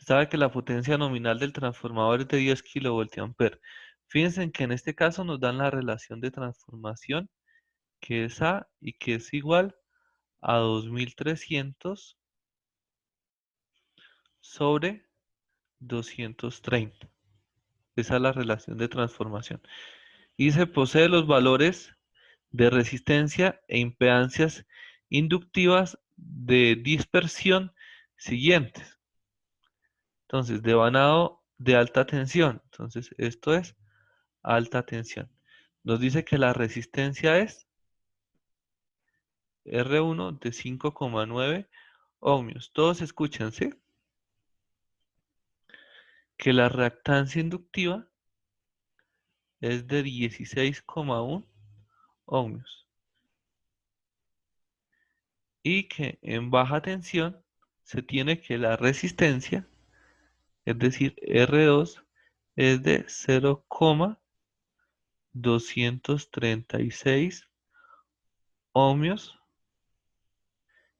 Sabe que la potencia nominal del transformador es de 10 kilovoltiamperes. Fíjense en que en este caso nos dan la relación de transformación, que es A y que es igual a 2300 sobre 230. Esa es la relación de transformación. Y se posee los valores de resistencia e impedancias inductivas de dispersión siguientes. Entonces, devanado de alta tensión. Entonces, esto es alta tensión. Nos dice que la resistencia es R1 de 5,9 ohmios. Todos escuchan, ¿sí? Que la reactancia inductiva es de 16,1 ohmios. Y que en baja tensión se tiene que la resistencia, es decir, R2, es de 0,236 ohmios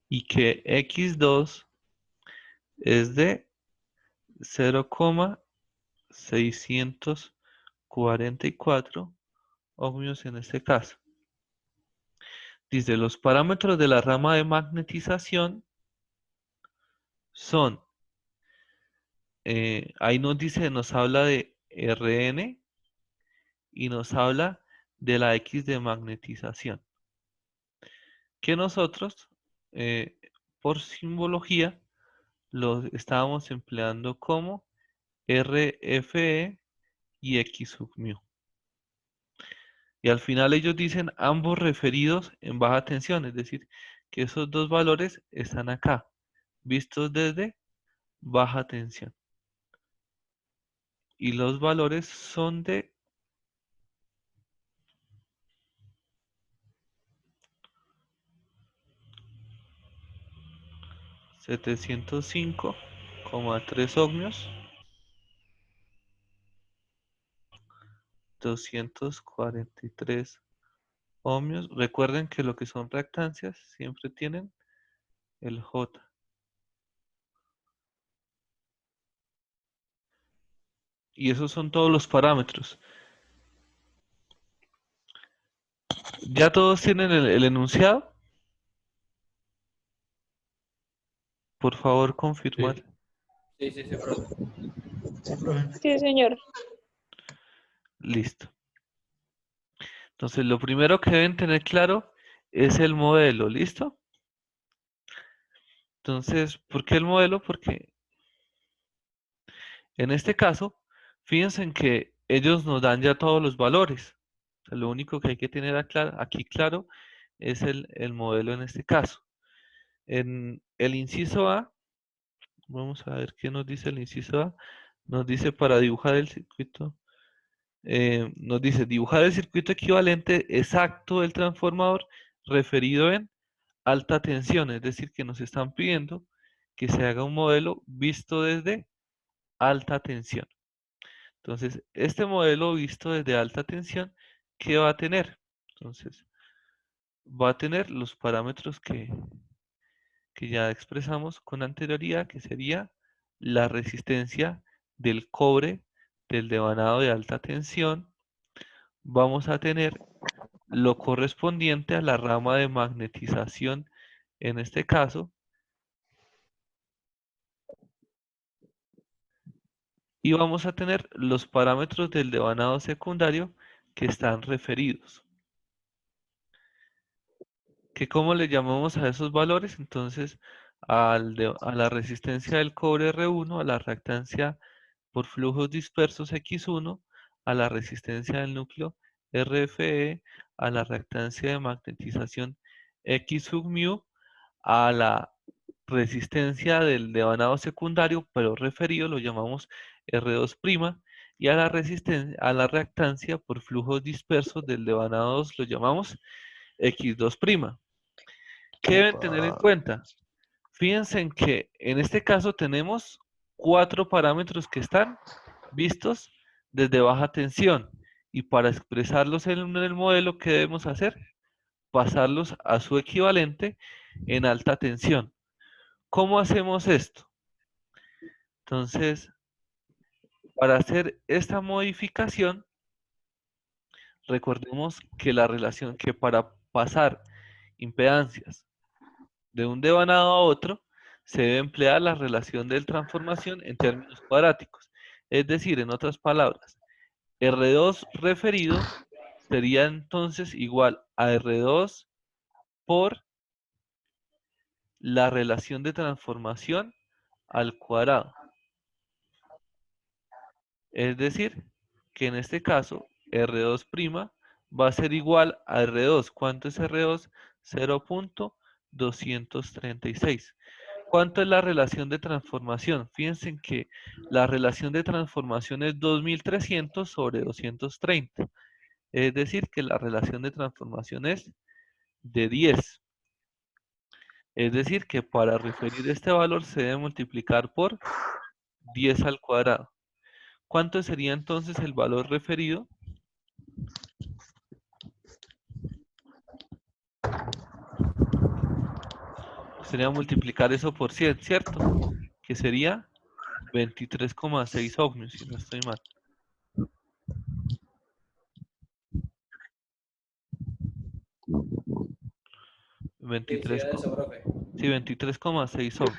y que X2 es de 0,644 ohmios en este caso. Dice, los parámetros de la rama de magnetización son, ahí nos dice, nos habla de Rn y nos habla de la X de magnetización, que nosotros, eh, por simbología, lo estábamos empleando como RFE y X sub mu. Y al final ellos dicen ambos referidos en baja tensión, es decir, que esos dos valores están acá, vistos desde baja tensión. Y los valores son de 705,3 ohmios, 243 ohmios. Recuerden que lo que son reactancias siempre tienen el J. Y esos son todos los parámetros. ¿Ya todos tienen el enunciado? Por favor, confirmar. Sí, sí, profe. Sí, profe. Sí, señor. Listo. Entonces, lo primero que deben tener claro es el modelo, ¿listo? Entonces, ¿por qué el modelo? Porque en este caso, fíjense en que ellos nos dan ya todos los valores. O sea, lo único que hay que tener aquí claro es el modelo en este caso. En el inciso A, vamos a ver qué nos dice el inciso A. Nos dice para dibujar el circuito, nos dice dibujar el circuito equivalente exacto del transformador referido en alta tensión, es decir, que nos están pidiendo que se haga un modelo visto desde alta tensión. Entonces, este modelo visto desde alta tensión, ¿qué va a tener? Entonces, va a tener los parámetros que ya expresamos con anterioridad, que sería la resistencia del cobre del devanado de alta tensión. Vamos a tener lo correspondiente a la rama de magnetización en este caso. Y vamos a tener los parámetros del devanado secundario que están referidos. ¿Que cómo le llamamos a esos valores? Entonces, a la resistencia del cobre R1, a la reactancia por flujos dispersos X1, a la resistencia del núcleo RFE, a la reactancia de magnetización X sub mu, a la resistencia del devanado secundario, pero referido lo llamamos R2', y a la resistencia, a la reactancia por flujos dispersos del devanado 2 lo llamamos X2'. ¿Qué deben tener en cuenta? Fíjense en que en este caso tenemos 4 parámetros que están vistos desde baja tensión. Y para expresarlos en el modelo, ¿qué debemos hacer? Pasarlos a su equivalente en alta tensión. ¿Cómo hacemos esto? Entonces, para hacer esta modificación, recordemos que la relación que para pasar impedancias de un devanado a otro, se debe emplear la relación de transformación en términos cuadráticos. Es decir, en otras palabras, R2 referido sería entonces igual a R2 por la relación de transformación al cuadrado. Es decir, que en este caso R2' va a ser igual a R2. ¿Cuánto es R2? 0.236. ¿Cuánto es la relación de transformación? Fíjense en que la relación de transformación es 2300 sobre 230. Es decir, que la relación de transformación es de 10. Es decir, que para referir este valor se debe multiplicar por 10 al cuadrado. ¿Cuánto sería entonces el valor referido? Sería multiplicar eso por 100, ¿cierto? Que sería 23,6 ohmios, si no estoy mal. Sí, 23, era eso, profe. sí, 23,6 ohmios.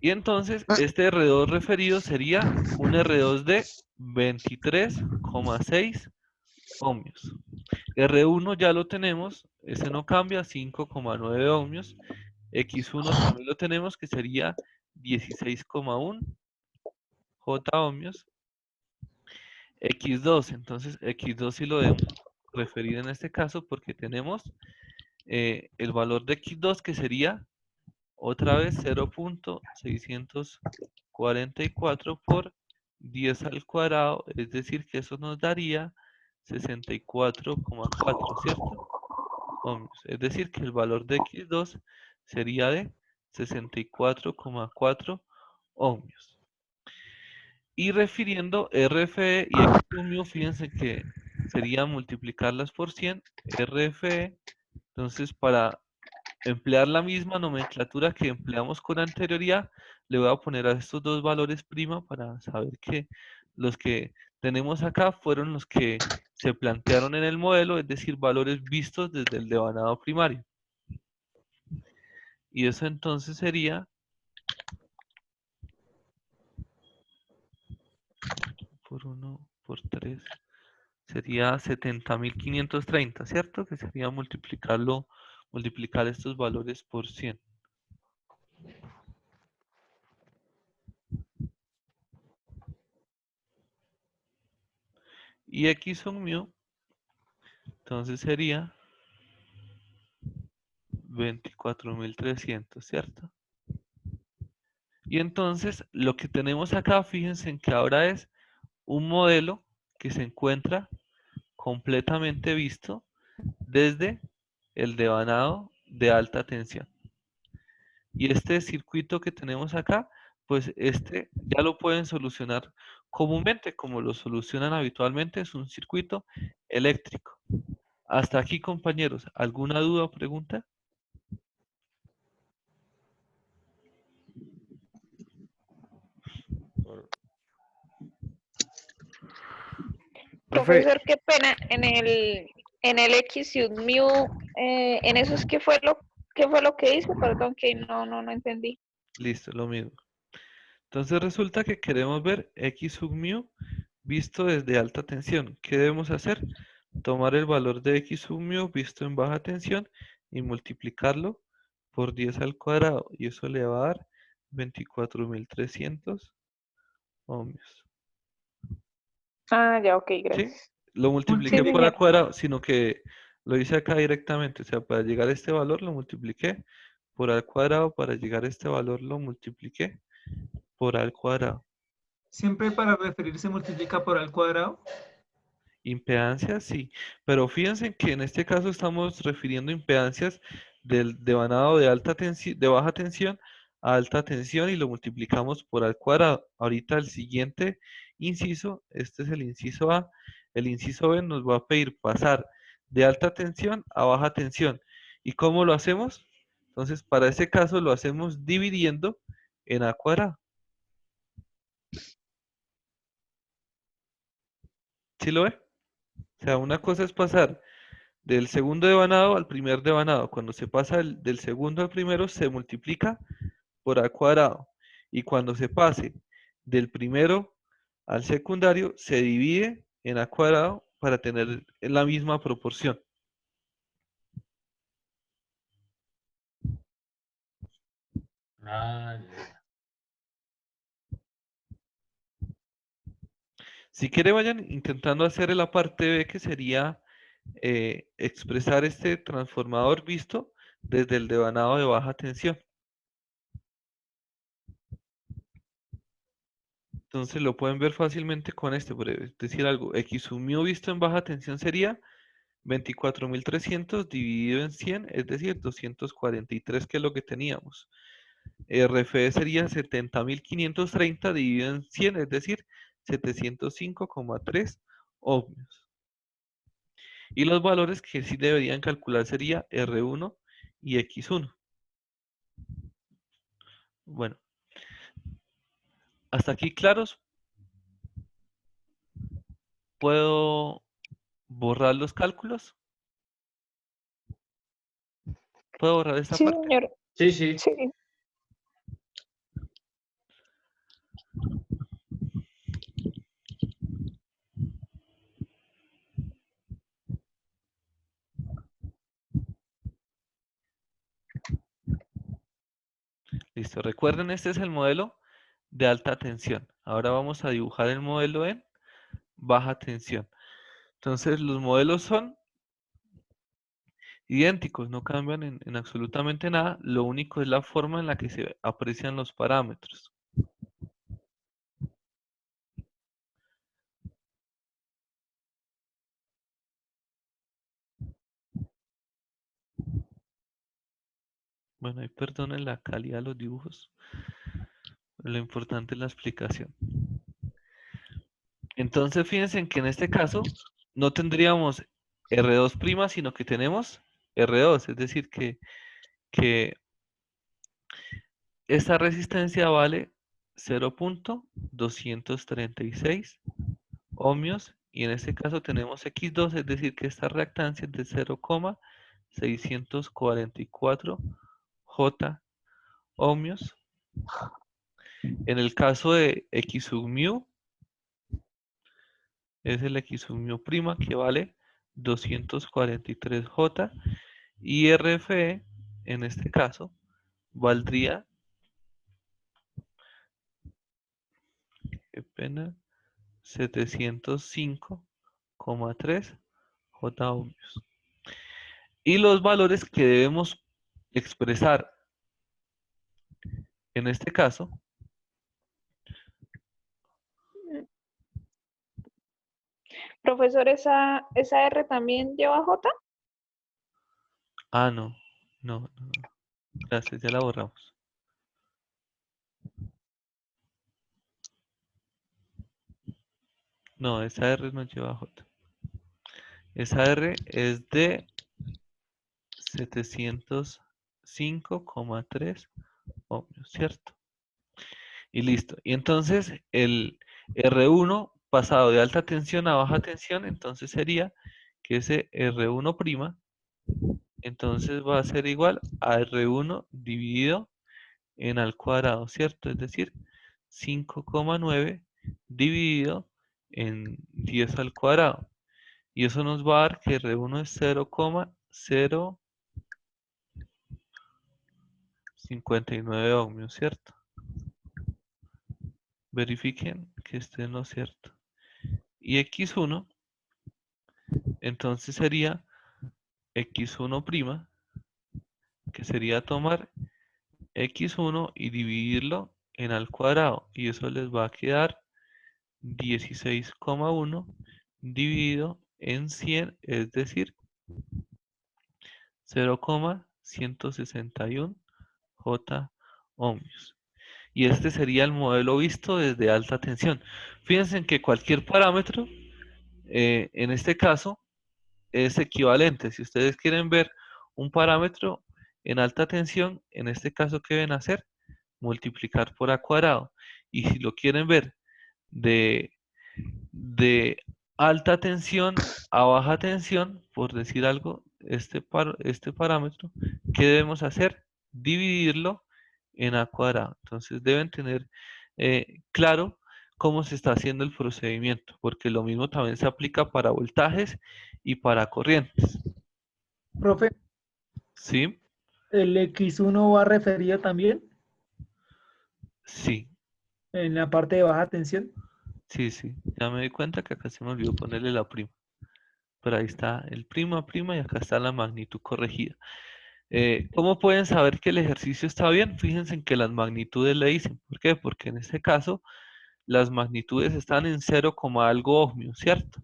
Y entonces este R2 referido sería un R2 de 23,6 ohmios. R1 ya lo tenemos, ese no cambia, 5,9 ohmios. X1 también lo tenemos, que sería 16,1 J ohmios. X2, entonces X2 sí lo debemos referir en este caso porque tenemos el valor de X2 que sería otra vez 0.644 por 10 al cuadrado, es decir que eso nos daría 64,4, ¿cierto? Ohmios. Es decir que el valor de X2 sería de 64,4 ohmios. Y refiriendo RFE y X1, fíjense que sería multiplicarlas por 100, RFE. Entonces, para emplear la misma nomenclatura que empleamos con anterioridad, le voy a poner a estos dos valores prima para saber que los que tenemos acá fueron los que se plantearon en el modelo, es decir, valores vistos desde el devanado primario. Y eso entonces sería por 1 por 3. Sería 70.530, ¿cierto? Que sería multiplicar estos valores por 100. Y X son mu, entonces sería 24.300, ¿cierto? Y entonces lo que tenemos acá, fíjense en que ahora es un modelo que se encuentra completamente visto desde el devanado de alta tensión. Y este circuito que tenemos acá, pues este ya lo pueden solucionar comúnmente, como lo solucionan habitualmente, es un circuito eléctrico. Hasta aquí, compañeros, ¿alguna duda o pregunta? Profe, Profesor, qué pena, en el X y un mu, en eso es qué fue lo que hizo, perdón que no entendí. Listo, lo mismo. Entonces resulta que queremos ver X sub mu visto desde alta tensión. ¿Qué debemos hacer? Tomar el valor de X sub mu visto en baja tensión y multiplicarlo por 10 al cuadrado. Y eso le va a dar 24.300 ohmios. Ah, ya, ok, ¿Sí? gracias. Lo Sí, multipliqué por al señor. cuadrado, sino que lo hice acá directamente. O sea, para llegar a este valor lo multipliqué por al cuadrado. Para llegar a este valor lo multipliqué por al cuadrado. Siempre para referirse multiplica por al cuadrado. Impedancias, sí. Pero fíjense que en este caso estamos refiriendo impedancias del devanado de alta tensión, de baja tensión a alta tensión y lo multiplicamos por al cuadrado. Ahorita el siguiente inciso, este es el inciso A. El inciso B nos va a pedir pasar de alta tensión a baja tensión. ¿Y cómo lo hacemos? Entonces, para ese caso lo hacemos dividiendo en A cuadrado. ¿Sí lo ve? O sea, una cosa es pasar del segundo devanado al primer devanado. Cuando se pasa del segundo al primero, se multiplica por A cuadrado. Y cuando se pase del primero al secundario, se divide en A cuadrado para tener la misma proporción. Ah, ya. Si quiere, vayan intentando hacer la parte B, que sería expresar este transformador visto desde el devanado de baja tensión. Entonces lo pueden ver fácilmente con este, por decir algo. X sub mu visto en baja tensión sería 24.300 dividido en 100, es decir, 243, que es lo que teníamos. RFE sería 70.530 dividido en 100, es decir, 705,3 ohmios. Y los valores que sí deberían calcular sería R1 y X1. Bueno, hasta aquí claros. ¿Puedo borrar los cálculos? ¿Puedo borrar esta Sí, parte? señor. Sí, sí. Sí. Listo. Recuerden, este es el modelo de alta tensión. Ahora vamos a dibujar el modelo en baja tensión. Entonces, los modelos son idénticos, no cambian en absolutamente nada. Lo único es la forma en la que se aprecian los parámetros. Bueno, ahí perdonen la calidad de los dibujos. Lo importante es la explicación. Entonces, fíjense en que en este caso no tendríamos R2', sino que tenemos R2, es decir, que esta resistencia vale 0.236 ohmios, y en este caso tenemos X2, es decir, que esta reactancia es de 0,644 J ohmios. En el caso de X sub mu, es el X sub mu prima, que vale 243 J, y RFE en este caso valdría, qué pena, 705,3 J ohmios. Y los valores que debemos expresar en este caso, Profesor, ¿esa R también lleva J? no, no, gracias, ya la borramos. No, esa R no lleva J. Esa R es de 705,3 ohmios, ¿cierto? Y listo. Y entonces el R1 pasado de alta tensión a baja tensión, entonces sería que ese R1', entonces va a ser igual a R1 dividido en al cuadrado, ¿cierto? Es decir, 5,9 dividido en 10 al cuadrado. Y eso nos va a dar que R1 es 0,059 ohmios, ¿cierto? Verifiquen que esté en lo cierto. Y X1, entonces sería X1', que sería tomar X1 y dividirlo en al cuadrado. Y eso les va a quedar 16,1 dividido en 100, es decir, 0,161 J ohmios. Y este sería el modelo visto desde alta tensión. Fíjense en que cualquier parámetro, en este caso, es equivalente. Si ustedes quieren ver un parámetro En alta tensión, en este caso, ¿qué deben hacer? Multiplicar por A cuadrado. Y si lo quieren ver de, de alta tensión a baja tensión, por decir algo, este parámetro, ¿qué debemos hacer? Dividirlo en A cuadrado. Entonces deben tener claro cómo se está haciendo el procedimiento, porque lo mismo también se aplica para voltajes y para corrientes. Profe, ¿Sí? el X1 va referido también Sí, en la parte de baja tensión. sí, sí. Ya me di cuenta que acá se me olvidó ponerle la prima. Pero ahí está el prima, prima y acá está la magnitud corregida. ¿Cómo pueden saber que el ejercicio está bien? Fíjense en que las magnitudes le dicen. ¿Por qué? Porque en este caso las magnitudes están en 0, algo ohmios, ¿cierto?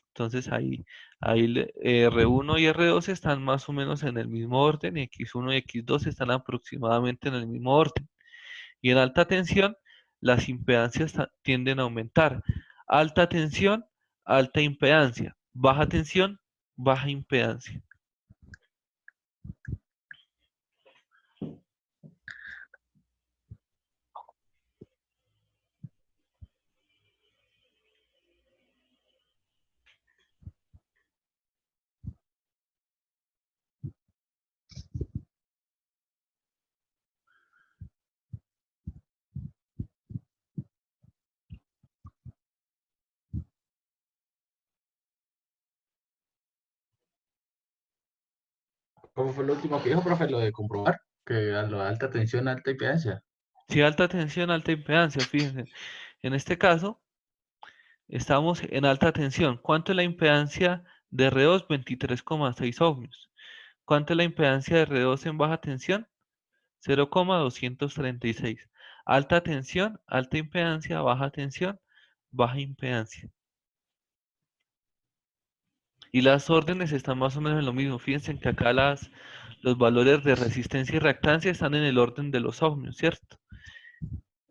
Entonces ahí R1 y R2 están más o menos en el mismo orden y X1 y X2 están aproximadamente en el mismo orden. Y en alta tensión las impedancias tienden a aumentar. Alta tensión, alta impedancia. Baja tensión, baja impedancia. ¿Cómo fue lo último que dijo, profe? Lo de comprobar que a la alta tensión, alta impedancia. Si alta tensión, alta impedancia, fíjense. En este caso, estamos en alta tensión. ¿Cuánto es la impedancia de R2? 23,6 ohmios. ¿Cuánto es la impedancia de R2 en baja tensión? 0,236. Alta tensión, alta impedancia, baja tensión, baja impedancia. Y las órdenes están más o menos en lo mismo. Fíjense que acá los valores de resistencia y reactancia están en el orden de los ohmios, ¿cierto?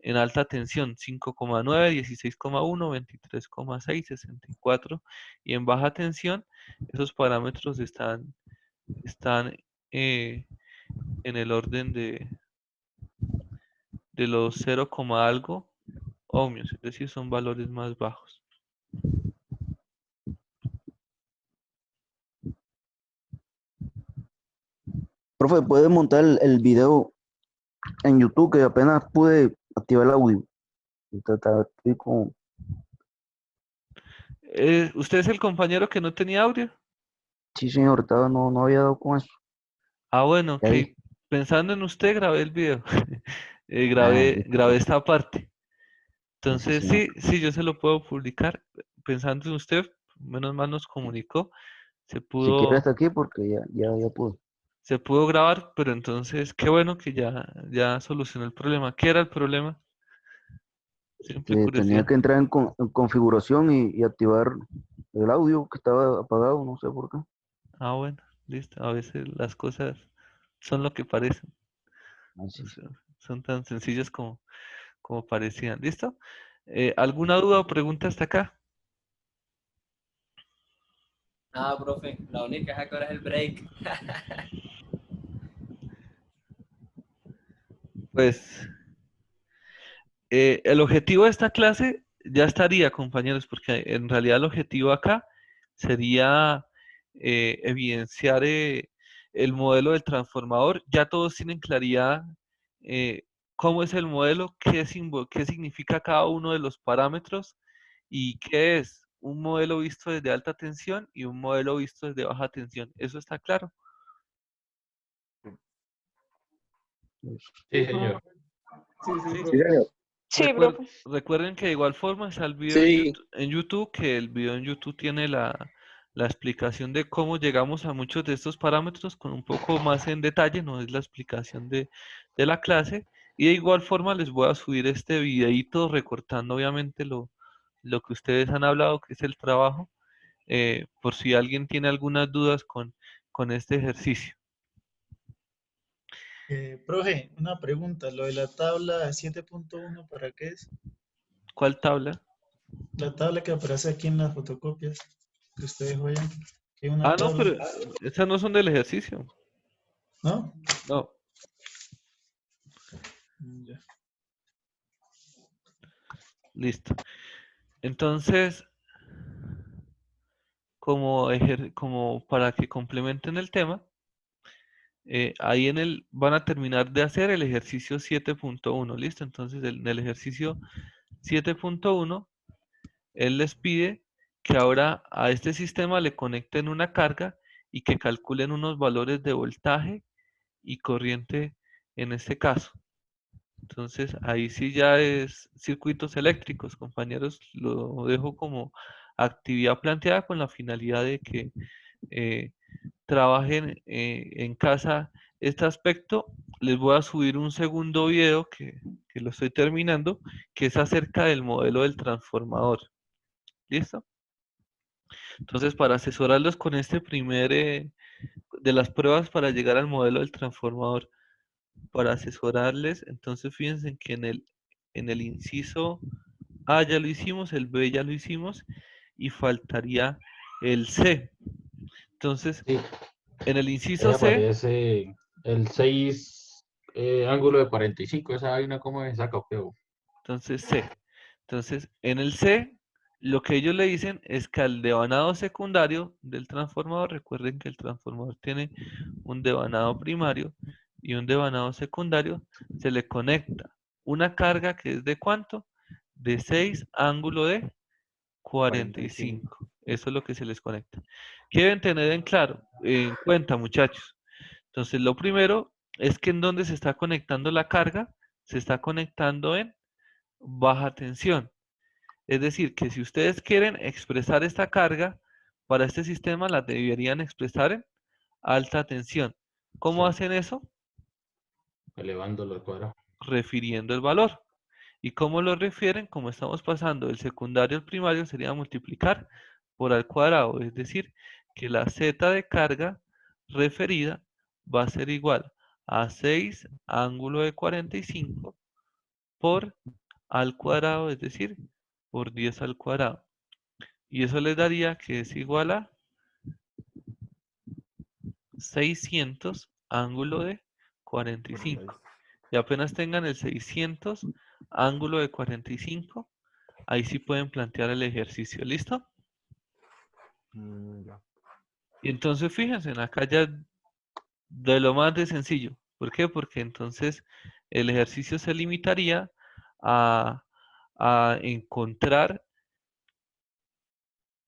En alta tensión 5,9, 16,1, 23,6, 64. Y en baja tensión esos parámetros están en el orden de los 0, algo ohmios, es decir, son valores más bajos. Profe, ¿puede montar el video en YouTube que apenas pude activar el audio? Estoy con... ¿Usted es el compañero que no tenía audio? Sí, señor, no había dado con eso. Ah, bueno, ok. Ya vi. Pensando en usted, grabé el video. Ah, Grabé esta parte. sí, Entonces, señor. sí, yo se lo puedo publicar. Pensando en usted, menos mal nos comunicó. Se Si quiere pudo, hasta aquí porque ya pude. se pudo grabar, pero entonces, qué bueno que ya solucionó el problema. ¿Qué era el problema? Simple Que tenía curiosidad. que entrar en configuración y activar el audio que estaba apagado, no sé por qué. Ah, bueno, listo. A veces las cosas son lo que parecen. O Así. sea, son tan sencillas como parecían. ¿Listo? ¿Alguna duda o pregunta hasta acá? Nada, profe, la única es que ahora es el break. Pues el objetivo de esta clase ya estaría, compañeros, porque en realidad el objetivo acá sería evidenciar el modelo del transformador. Ya todos tienen claridad cómo es el modelo, qué significa cada uno de los parámetros y qué es un modelo visto desde alta tensión y un modelo visto desde baja tensión. ¿Eso está claro? Sí, señor. Sí, sí, Sí. Sí, profe. señor. Sí, profe. Recuerden que de igual forma está el video Sí, en YouTube, que el video en YouTube tiene la explicación de cómo llegamos a muchos de estos parámetros con un poco más en detalle, no es la explicación de la clase. Y de igual forma les voy a subir este videíto recortando obviamente lo que ustedes han hablado, que es el trabajo, por si alguien tiene algunas dudas con este ejercicio. Profe, una pregunta. Lo de la tabla 7.1, ¿para qué es? ¿Cuál tabla? La tabla que aparece aquí en las fotocopias que ustedes vayan. Que hay una Ah, no, tabla. pero esas no son del ejercicio. ¿No? No, Ya. listo. Entonces, como para que complementen el tema, ahí van a terminar de hacer el ejercicio 7.1, ¿listo? Entonces, en el ejercicio 7.1, él les pide que ahora a este sistema le conecten una carga y que calculen unos valores de voltaje y corriente en este caso. Entonces, ahí sí ya es circuitos eléctricos, compañeros, lo dejo como actividad planteada con la finalidad de que eh, trabajen en casa este aspecto. Les voy a subir un segundo video que lo estoy terminando, que es acerca del modelo del transformador. ¿Listo? Entonces, para asesorarlos con este de las pruebas para llegar al modelo del transformador, para asesorarles, entonces fíjense que en el inciso A ya lo hicimos, el B ya lo hicimos y faltaría el C. Entonces, Sí, en el ahí inciso C, aparece el 6 ángulo de 45. Esa vaina, ¿cómo se saca, feo? entonces C. Entonces, en el C, lo que ellos le dicen es que al devanado secundario del transformador, recuerden que el transformador tiene un devanado primario y un devanado secundario, se le conecta una carga que es de ¿cuánto? De 6 ángulo de 45. Eso es lo que se les conecta. ¿Qué deben tener en cuenta, muchachos? Entonces, lo primero es que en donde se está conectando la carga, se está conectando en baja tensión. Es decir, que si ustedes quieren expresar esta carga para este sistema, la deberían expresar en alta tensión. ¿Cómo Sí, hacen eso? elevándolo al cuadrado. Refiriendo el valor. ¿Y cómo lo refieren? Como estamos pasando del secundario al primario, sería multiplicar por al cuadrado. Es decir, que la z de carga referida va a ser igual a 6 ángulo de 45 por al cuadrado, es decir, por 10 al cuadrado. Y eso les daría que es igual a 600 ángulo de 45. Y apenas tengan el 600 ángulo de 45, ahí sí pueden plantear el ejercicio. ¿Listo? Ya. Y entonces fíjense, acá ya de lo más de sencillo. ¿Por qué? Porque entonces el ejercicio se limitaría a, a encontrar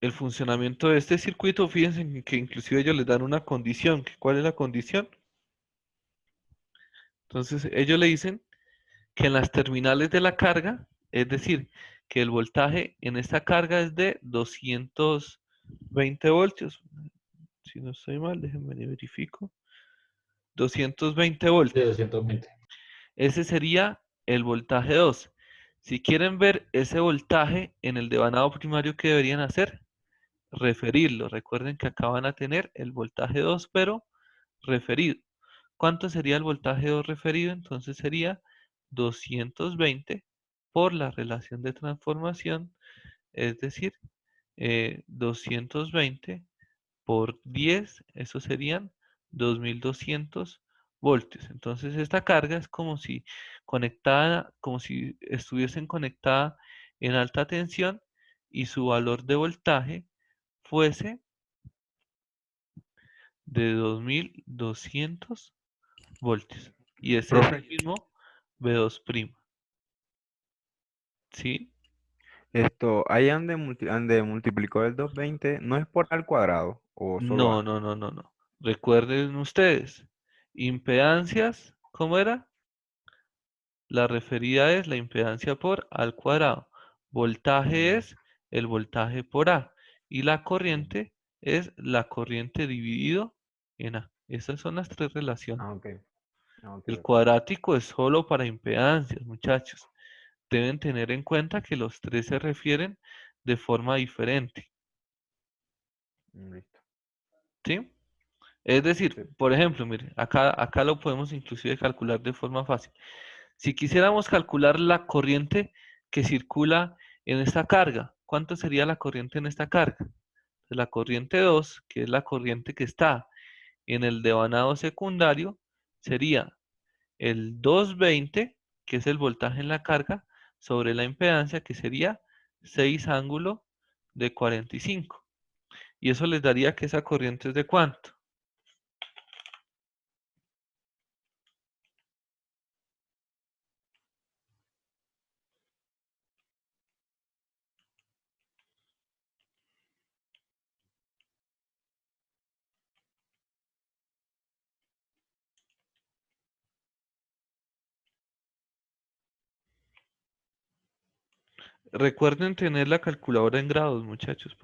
el funcionamiento de este circuito. Fíjense que inclusive ellos les dan una condición. ¿Cuál es la condición? Entonces ellos le dicen que en las terminales de la carga, es decir, que el voltaje en esta carga es de 220 voltios. Si no estoy mal, déjenme verifico. 220 Sí, voltios. 220. Ese sería el voltaje 2. Si quieren ver ese voltaje en el devanado primario, ¿qué deberían hacer? Referirlo. Recuerden que acá van a tener el voltaje 2, pero referido. ¿Cuánto sería el voltaje 2 referido? Entonces sería 220 por la relación de transformación, es decir, 220 por 10, eso serían 2200 voltios. Entonces esta carga es como si estuviesen conectada en alta tensión y su valor de voltaje fuese de 2200 voltios. Y ese es el Profe, mismo V2'. ¿Sí? ahí ande multiplicó el 220, ¿no es por al cuadrado o solo No, A? no, no, no, no. Recuerden ustedes, impedancias, ¿cómo era? La referida es la impedancia por al cuadrado. Voltaje es el voltaje por A. Y la corriente es la corriente dividido en A. Esas son las tres relaciones. Ah, ok. Ah, ok, El ok. cuadrático es solo para impedancias, muchachos. Deben tener en cuenta que los tres se refieren de forma diferente. Listo. ¿Sí? Es decir, Sí. por ejemplo, mire, acá lo podemos inclusive calcular de forma fácil. Si quisiéramos calcular la corriente que circula en esta carga, ¿cuánto sería la corriente en esta carga? Pues la corriente 2, que es la corriente que está en el devanado secundario, sería el 220, que es el voltaje en la carga, sobre la impedancia, que sería 6 ángulo de 45. Y eso les daría que esa corriente es de ¿cuánto? Recuerden tener la calculadora en grados, muchachos,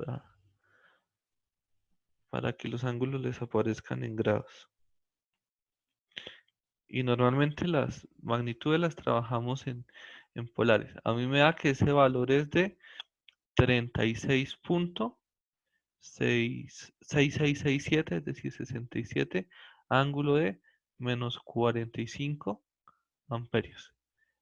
para que los ángulos les aparezcan en grados. Y normalmente las magnitudes las trabajamos en polares. A mí me da que ese valor es de 36.6667, es decir, 67, ángulo de menos 45 amperios.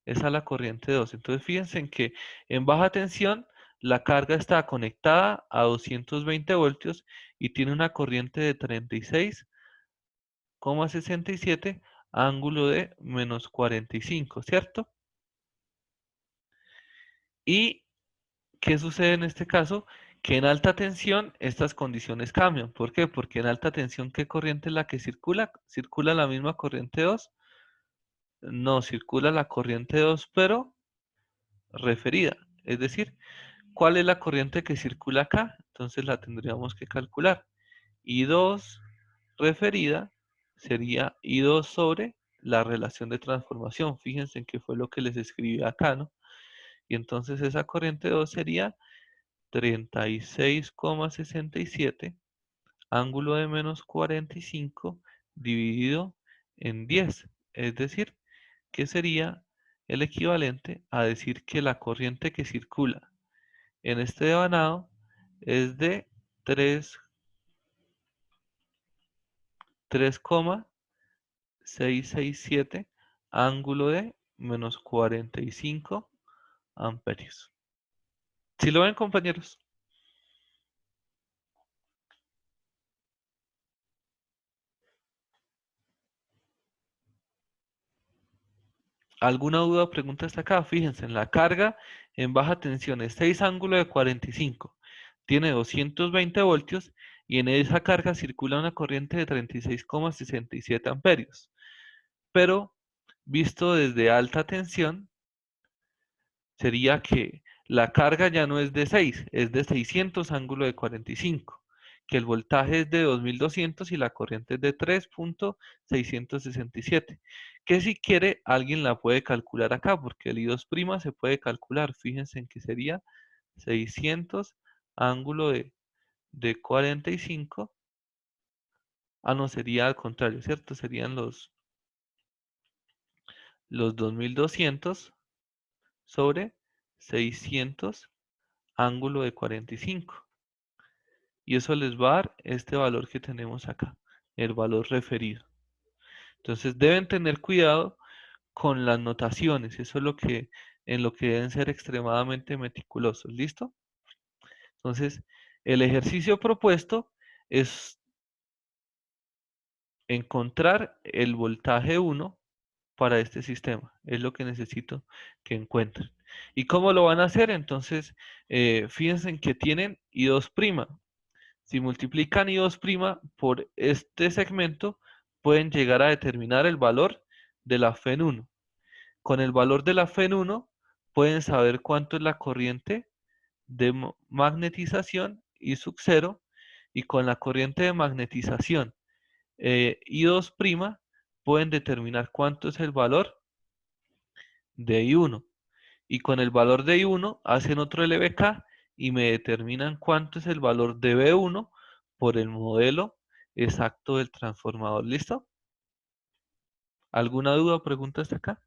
Esa es la corriente 2. Entonces fíjense en que en baja tensión la carga está conectada a 220 voltios y tiene una corriente de 36,67, ángulo de menos 45, ¿cierto? ¿Y qué sucede en este caso? Que en alta tensión estas condiciones cambian. ¿Por qué? Porque en alta tensión, ¿qué corriente es la que circula? ¿Circula la misma corriente 2? No, circula la corriente 2, pero referida. Es decir, ¿cuál es la corriente que circula acá? Entonces la tendríamos que calcular. I2 referida sería I2 sobre la relación de transformación. Fíjense en qué fue lo que les escribí acá, ¿no? Y entonces esa corriente 2 sería 36,67, ángulo de menos 45 dividido en 10. Es decir, que sería el equivalente a decir que la corriente que circula en este devanado es de 3,667, ángulo de menos 45 amperios. ¿Sí lo ven, compañeros? ¿Alguna duda o pregunta hasta acá? Fíjense, en la carga en baja tensión es 6 ángulo de 45. Tiene 220 voltios y en esa carga circula una corriente de 36,67 amperios. Pero visto desde alta tensión, sería que la carga ya no es de 6, es de 600 ángulo de 45, que el voltaje es de 2200 y la corriente es de 3,667, que si quiere alguien la puede calcular acá, porque el I2' se puede calcular. Fíjense en que sería 600 ángulo de 45, no, sería al contrario, ¿cierto? Serían los 2200 sobre 600 ángulo de 45. Y eso les va a dar este valor que tenemos acá, el valor referido. Entonces deben tener cuidado con las notaciones. Eso es en lo que deben ser extremadamente meticulosos. ¿Listo? Entonces, el ejercicio propuesto es encontrar el voltaje 1 para este sistema. Es lo que necesito que encuentren. ¿Y cómo lo van a hacer? Entonces, fíjense en que tienen I2'. Si multiplican I2' por este segmento, pueden llegar a determinar el valor de la fe en 1. Con el valor de la fe en 1, pueden saber cuánto es la corriente de magnetización I sub 0, y con la corriente de magnetización I2', pueden determinar cuánto es el valor de I1. Y con el valor de I1 hacen otro LBK y me determinan cuánto es el valor de B1 por el modelo exacto del transformador. ¿Listo? ¿Alguna duda o pregunta hasta acá?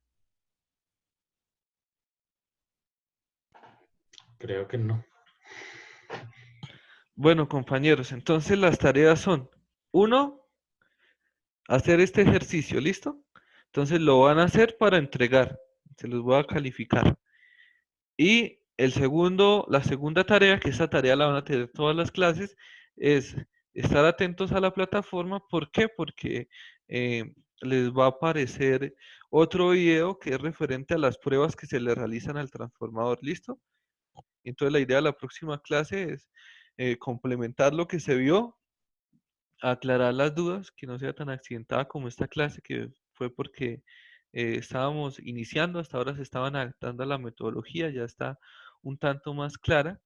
Creo que no. Bueno, compañeros, entonces las tareas son: 1, hacer este ejercicio. ¿Listo? Entonces lo van a hacer para entregar. Se los voy a calificar. Y la segunda tarea, que esa tarea la van a tener todas las clases, es estar atentos a la plataforma. ¿Por qué? Porque les va a aparecer otro video que es referente a las pruebas que se le realizan al transformador. ¿Listo? Entonces la idea de la próxima clase es complementar lo que se vio, aclarar las dudas, que no sea tan accidentada como esta clase, que fue porque estábamos iniciando, hasta ahora se estaban adaptando a la metodología, ya está un tanto más clara.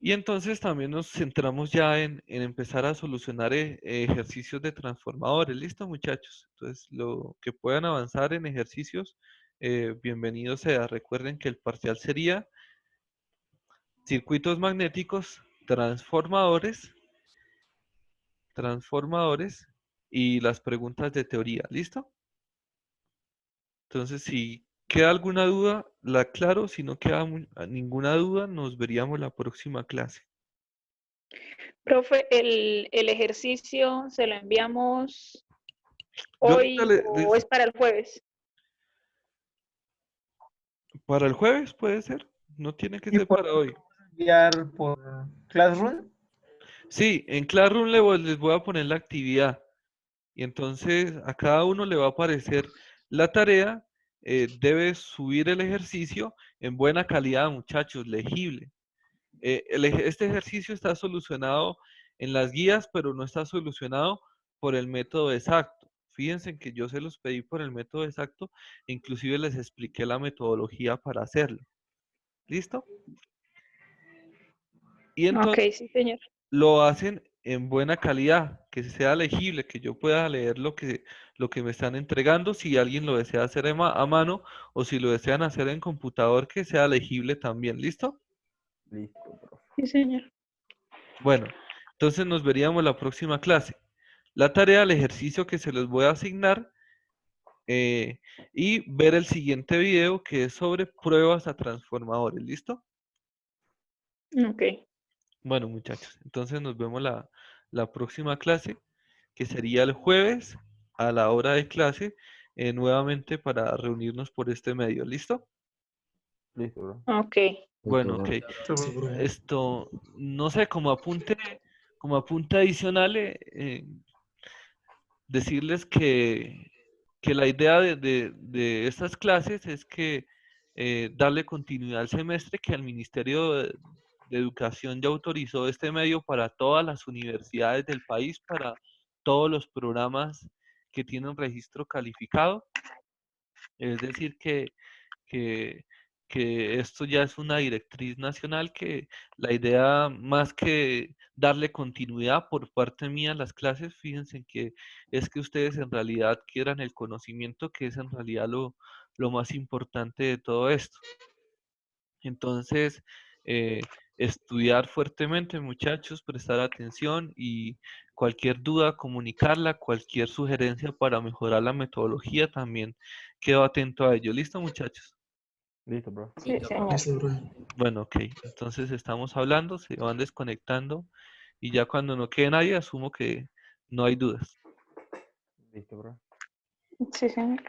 Y entonces también nos centramos ya en empezar a solucionar ejercicios de transformadores. ¿Listo, muchachos? Entonces, lo que puedan avanzar en ejercicios, bienvenido sea. Recuerden que el parcial sería circuitos magnéticos, transformadores y las preguntas de teoría. ¿Listo? Entonces, si queda alguna duda, la aclaro. Si no queda ninguna duda, nos veríamos la próxima clase. Profe, el ejercicio se lo enviamos Yo hoy ahorita o es para el jueves. para el jueves puede ser. No tiene que ¿Y ser por para hoy. enviar por Classroom? Sí, en Classroom les voy a poner la actividad. Y entonces a cada uno le va a aparecer la tarea. Debe subir el ejercicio en buena calidad, muchachos, legible. Este ejercicio está solucionado en las guías, pero no está solucionado por el método exacto. Fíjense que yo se los pedí por el método exacto, e inclusive les expliqué la metodología para hacerlo. ¿Listo? Y entonces Ok, sí, señor. lo hacen en buena calidad, que sea legible, que yo pueda leer lo que me están entregando, si alguien lo desea hacer a mano o si lo desean hacer en computador, que sea legible también. ¿Listo? Listo, profe. Sí, señor. Bueno, entonces nos veríamos la próxima clase. La tarea, el ejercicio que se les voy a asignar y ver el siguiente video que es sobre pruebas a transformadores. ¿Listo? Ok. Bueno, muchachos, entonces nos vemos la próxima clase, que sería el jueves a la hora de clase, nuevamente para reunirnos por este medio. ¿Listo? Listo, bro. Ok. Bueno, ok. Sí, profe. Esto, no sé, como apunte adicional, decirles que la idea de estas clases es que darle continuidad al semestre, que el Ministerio de Educación ya autorizó este medio para todas las universidades del país, para todos los programas que tienen registro calificado. Es decir, que, que esto ya es una directriz nacional, que la idea más que darle continuidad por parte mía a las clases, fíjense que es que ustedes en realidad quieran el conocimiento, que es en realidad lo más importante de todo esto. Entonces, estudiar fuertemente, muchachos, prestar atención y cualquier duda, comunicarla, cualquier sugerencia para mejorar la metodología, también quedo atento a ello. ¿Listo, muchachos? Listo, bro. Sí, Listo, señor. profe. Listo, profe. Bueno, ok. Entonces estamos hablando, se van desconectando y ya cuando no quede nadie, asumo que no hay dudas. Listo, bro. Sí, señor.